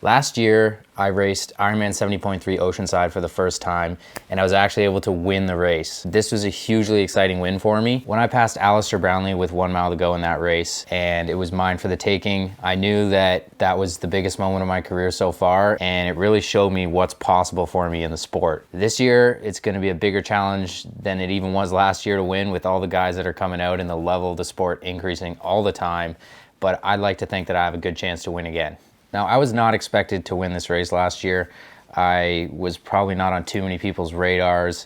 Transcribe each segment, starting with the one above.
Last year, I raced Ironman 70.3 Oceanside for the first time, and I was actually able to win the race. This was a hugely exciting win for me. When I passed Alistair Brownlee with 1 mile to go in that race, and it was mine for the taking, I knew that that was the biggest moment of my career so far, and it really showed me what's possible for me in the sport. This year, it's gonna be a bigger challenge than it even was last year to win, with all the guys that are coming out and the level of the sport increasing all the time, but I'd like to think that I have a good chance to win again. Now, I was not expected to win this race last year. I was probably not on too many people's radars,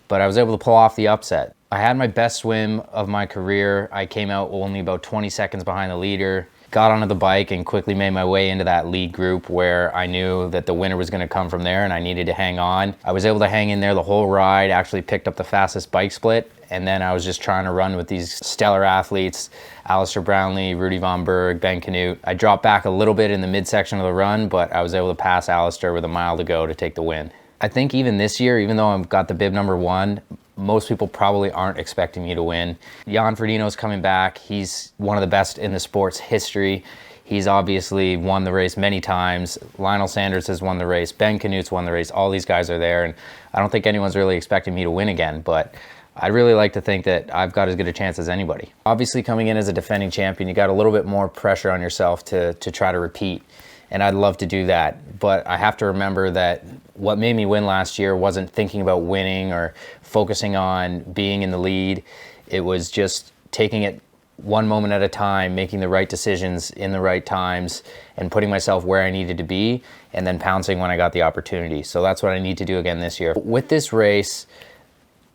but I was able to pull off the upset. I had my best swim of my career. I came out only about 20 seconds behind the leader, got onto the bike and quickly made my way into that lead group where I knew that the winner was gonna come from there and I needed to hang on. I was able to hang in there the whole ride, actually picked up the fastest bike split, and then I was just trying to run with these stellar athletes, Alistair Brownlee, Rudy Von Berg, Ben Canute. I dropped back a little bit in the midsection of the run, but I was able to pass Alistair with 1 mile to go to take the win. I think even this year, even though I've got the bib number 1, most people probably aren't expecting me to win. Jan Frodeno's coming back. He's one of the best in the sport's history. He's obviously won the race many times. Lionel Sanders has won the race. Ben Canute's won the race. All these guys are there, and I don't think anyone's really expecting me to win again, but I'd really like to think that I've got as good a chance as anybody. Obviously, coming in as a defending champion, you got a little bit more pressure on yourself to try to repeat, and I'd love to do that. But I have to remember that what made me win last year wasn't thinking about winning or focusing on being in the lead. It was just taking it one moment at a time, making the right decisions in the right times, and putting myself where I needed to be, and then pouncing when I got the opportunity. So that's what I need to do again this year. With this race,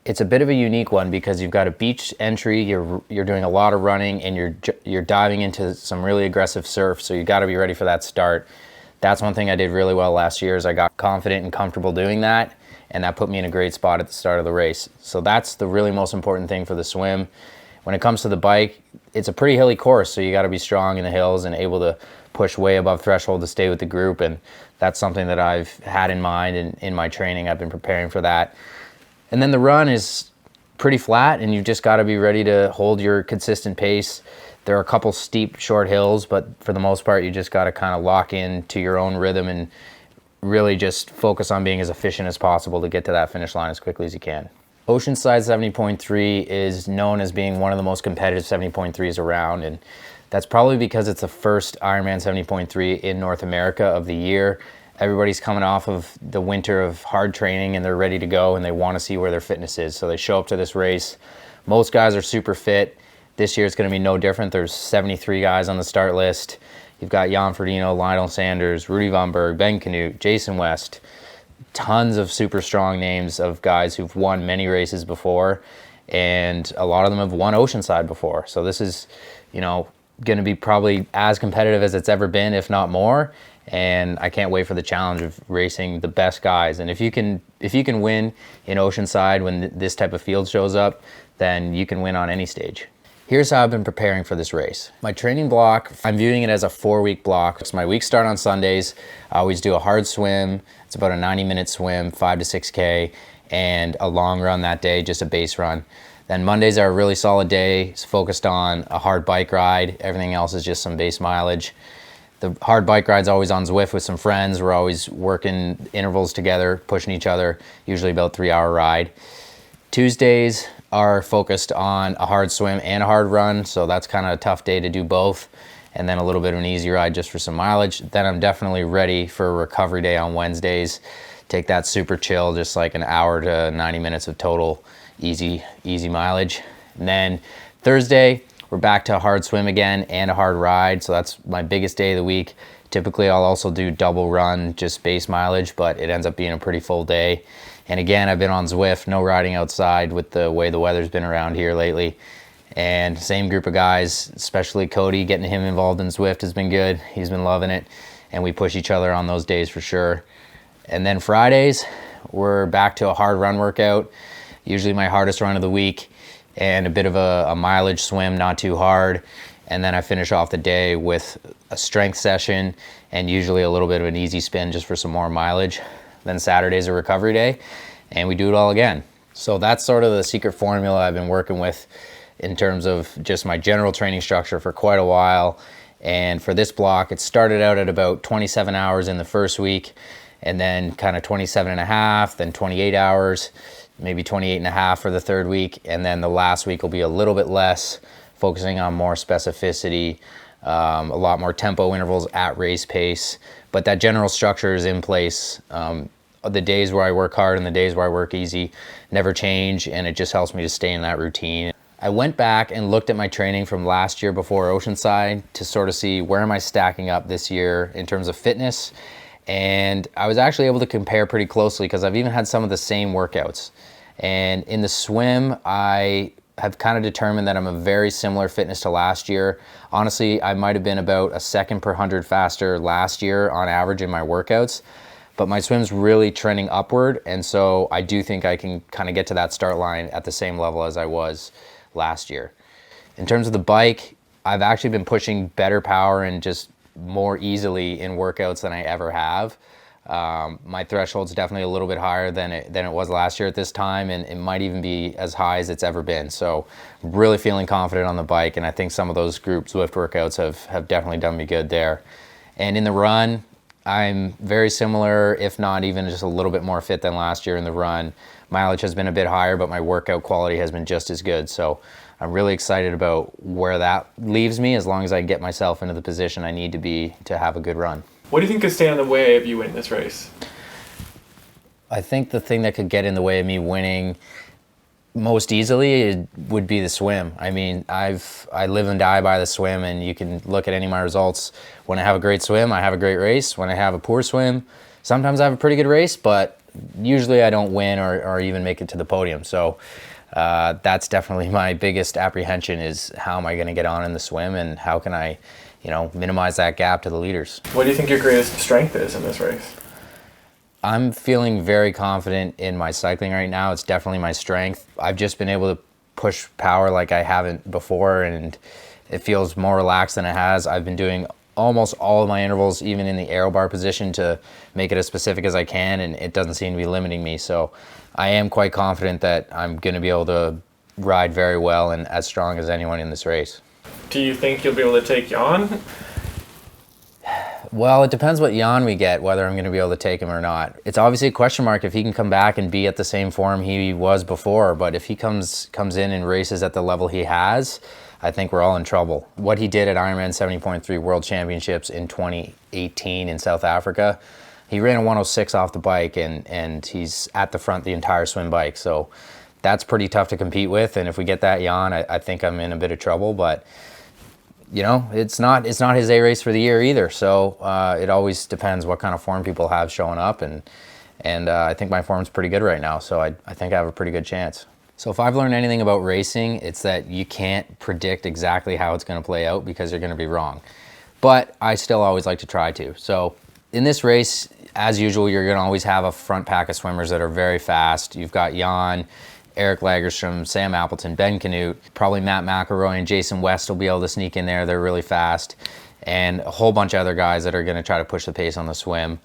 it's a bit of a unique one because you've got a beach entry, you're doing a lot of running, and you're diving into some really aggressive surf, so you got to be ready for that start. That's one thing I did really well last year is I got confident and comfortable doing that, and that put me in a great spot at the start of the race. So that's the really most important thing for the swim. When it comes to the bike, it's a pretty hilly course, so you got to be strong in the hills and able to push way above threshold to stay with the group, and that's something that I've had in mind, and in my training I've been preparing for that. And then the run is pretty flat, and you've just got to be ready to hold your consistent pace. There are a couple steep, short hills, but for the most part, you just got to kind of lock in to your own rhythm and really just focus on being as efficient as possible to get to that finish line as quickly as you can. Oceanside 70.3 is known as being one of the most competitive 70.3s around, and that's probably because it's the first Ironman 70.3 in North America of the year. Everybody's coming off of the winter of hard training and they're ready to go and they want to see where their fitness is. So they show up to this race. Most guys are super fit. This year it's going to be no different. There's 73 guys on the start list. You've got Jan Frodeno, Lionel Sanders, Rudy Von Berg, Ben Canute, Jason West. Tons of super strong names of guys who've won many races before, and a lot of them have won Oceanside before. So this is, going to be probably as competitive as it's ever been, if not more. And I can't wait for the challenge of racing the best guys. And if you can win in Oceanside when this type of field shows up, then you can win on any stage. Here's how I've been preparing for this race. My training block, I'm viewing it as a 4-week block. So my weeks start on Sundays. I always do a hard swim. It's about a 90-minute swim, 5 to 6K, and a long run that day, just a base run. Then Mondays are a really solid day. It's focused on a hard bike ride. Everything else is just some base mileage. The hard bike ride's always on Zwift with some friends. We're always working intervals together, pushing each other, usually about 3-hour ride. Tuesdays are focused on a hard swim and a hard run, so that's kind of a tough day to do both. And then a little bit of an easy ride just for some mileage. Then I'm definitely ready for a recovery day on Wednesdays. Take that super chill, just like an hour to 90 minutes of total easy mileage. And then Thursday, we're back to a hard swim again and a hard ride, so that's my biggest day of the week. Typically, I'll also do double run, just base mileage, but it ends up being a pretty full day. And again, I've been on Zwift, no riding outside with the way the weather's been around here lately. And same group of guys, especially Cody, getting him involved in Zwift has been good. He's been loving it, and we push each other on those days for sure. And then Fridays, we're back to a hard run workout, usually my hardest run of the week, and a bit of a mileage swim, not too hard. And then I finish off the day with a strength session and usually a little bit of an easy spin just for some more mileage. Then Saturday's a recovery day, and we do it all again. So that's sort of the secret formula I've been working with in terms of just my general training structure for quite a while. And for this block, it started out at about 27 hours in the first week, and then kind of 27 and a half, then 28 hours, maybe 28 and a half for the third week. And then the last week will be a little bit less, focusing on more specificity, a lot more tempo intervals at race pace. But that general structure is in place. The days where I work hard and the days where I work easy never change, and it just helps me to stay in that routine. I went back and looked at my training from last year before Oceanside to sort of see where am I stacking up this year in terms of fitness. And I was actually able to compare pretty closely because I've even had some of the same workouts. And in the swim, I have kind of determined that I'm a very similar fitness to last year. Honestly, I might have been about a second per 100 faster last year on average in my workouts, but my swim's really trending upward. And so I do think I can kind of get to that start line at the same level as I was last year. In terms of the bike, I've actually been pushing better power and just more easily in workouts than I ever have. My threshold's definitely a little bit higher than it was last year at this time, and it might even be as high as it's ever been. So I'm really feeling confident on the bike, and I think some of those group Zwift workouts have definitely done me good there. And in the run, I'm very similar, if not even just a little bit more fit than last year in the run. Mileage has been a bit higher, but my workout quality has been just as good. So I'm really excited about where that leaves me as long as I get myself into the position I need to be to have a good run. What do you think could stand in the way of you winning this race? I think the thing that could get in the way of me winning most easily would be the swim. I mean, I live and die by the swim, and you can look at any of my results. When I have a great swim, I have a great race. When I have a poor swim, sometimes I have a pretty good race, but usually I don't win or even make it to the podium. So that's definitely my biggest apprehension, is how am I going to get on in the swim, and how can I, minimize that gap to the leaders. What do you think your greatest strength is in this race? I'm feeling very confident in my cycling right now. It's definitely my strength. I've just been able to push power like I haven't before, and it feels more relaxed than it has. I've been doing almost all of my intervals, even in the aero bar position, to make it as specific as I can, and it doesn't seem to be limiting me. So I am quite confident that I'm going to be able to ride very well and as strong as anyone in this race. Do you think you'll be able to take Jan? Well, it depends what Jan we get, whether I'm going to be able to take him or not. It's obviously a question mark if he can come back and be at the same form he was before, but if he comes in and races at the level he has, I think we're all in trouble. What he did at Ironman 70.3 World Championships in 2018 in South Africa, he ran a 106 off the bike, and he's at the front the entire swim bike. So that's pretty tough to compete with, and if we get that Jan, I think I'm in a bit of trouble, but it's not his A race for the year either. So it always depends what kind of form people have showing up, and I think my form's pretty good right now, so I think I have a pretty good chance. So if I've learned anything about racing, it's that you can't predict exactly how it's going to play out, because you're going to be wrong. But I still always like to try to. So in this race, as usual, you're going to always have a front pack of swimmers that are very fast. You've got Jan, Eric Lagerstrom, Sam Appleton, Ben Canute, probably Matt McElroy and Jason West will be able to sneak in there. They're really fast. And a whole bunch of other guys that are going to try to push the pace on the swim.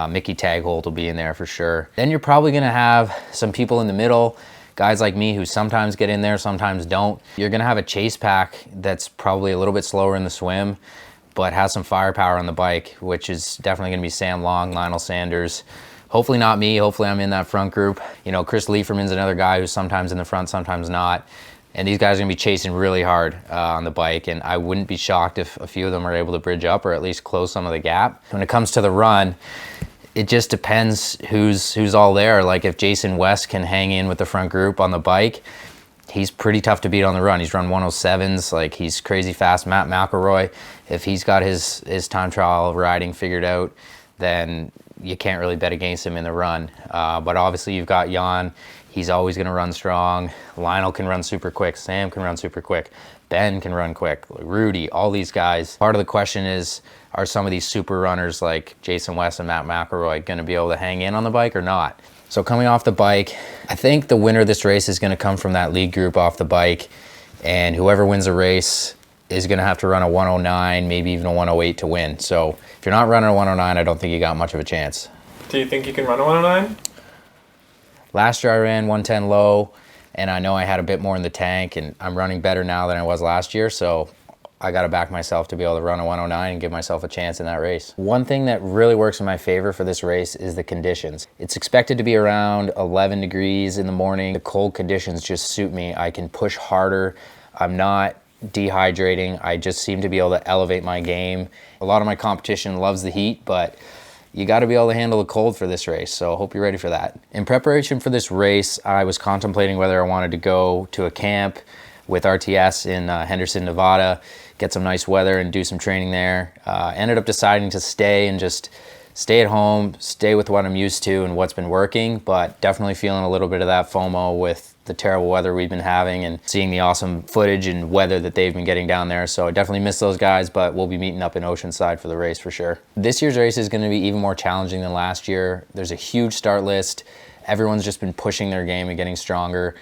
Mickey Tagholt will be in there for sure. Then you're probably going to have some people in the middle, guys like me who sometimes get in there, sometimes don't. You're going to have a chase pack that's probably a little bit slower in the swim, but has some firepower on the bike, which is definitely going to be Sam Long, Lionel Sanders. Hopefully not me. Hopefully I'm in that front group. Chris Lieferman's another guy who's sometimes in the front, sometimes not. And these guys are going to be chasing really hard on the bike, and I wouldn't be shocked if a few of them are able to bridge up or at least close some of the gap. When it comes to the run, it just depends who's all there. Like if Jason West can hang in with the front group on the bike, he's pretty tough to beat on the run. He's run 107s, like he's crazy fast. Matt McElroy, if he's got his time trial riding figured out, then you can't really bet against him in the run. But obviously you've got Jan. He's always going to run strong. Lionel can run super quick. Sam can run super quick. Ben can run quick. Rudy, all these guys. Part of the question is, are some of these super runners like Jason West and Matt McElroy going to be able to hang in on the bike or not? So coming off the bike, I think the winner of this race is going to come from that lead group off the bike. And whoever wins the race is going to have to run a 109, maybe even a 108 to win. So if you're not running a 109, I don't think you got much of a chance. Do you think you can run a 109? Last year I ran 110 low, and I know I had a bit more in the tank, and I'm running better now than I was last year. So I got to back myself to be able to run a 109 and give myself a chance in that race. One thing that really works in my favor for this race is the conditions. It's expected to be around 11 degrees in the morning. The cold conditions just suit me. I can push harder. I'm not dehydrating. I just seem to be able to elevate my game. A lot of my competition loves the heat, but you got to be able to handle the cold for this race, so I hope you're ready for that. In preparation for this race, I was contemplating whether I wanted to go to a camp with RTS in Henderson, Nevada, get some nice weather and do some training there. Ended up deciding to stay and just stay at home, stay with what I'm used to and what's been working, but definitely feeling a little bit of that FOMO with the terrible weather we've been having and seeing the awesome footage and weather that they've been getting down there. So I definitely miss those guys, but we'll be meeting up in Oceanside for the race for sure. This year's race is going to be even more challenging than last year. There's a huge start list. Everyone's just been pushing their game and getting stronger.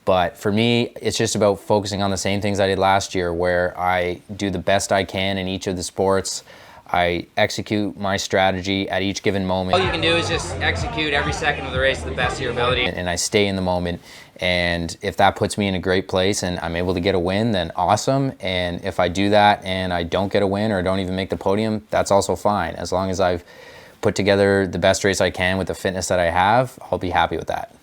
But for me, it's just about focusing on the same things I did last year, where I do the best I can in each of the sports. I execute my strategy at each given moment. All you can do is just execute every second of the race to the best of your ability. And I stay in the moment. And if that puts me in a great place and I'm able to get a win, then awesome. And if I do that and I don't get a win or don't even make the podium, that's also fine. As long as I've put together the best race I can with the fitness that I have, I'll be happy with that.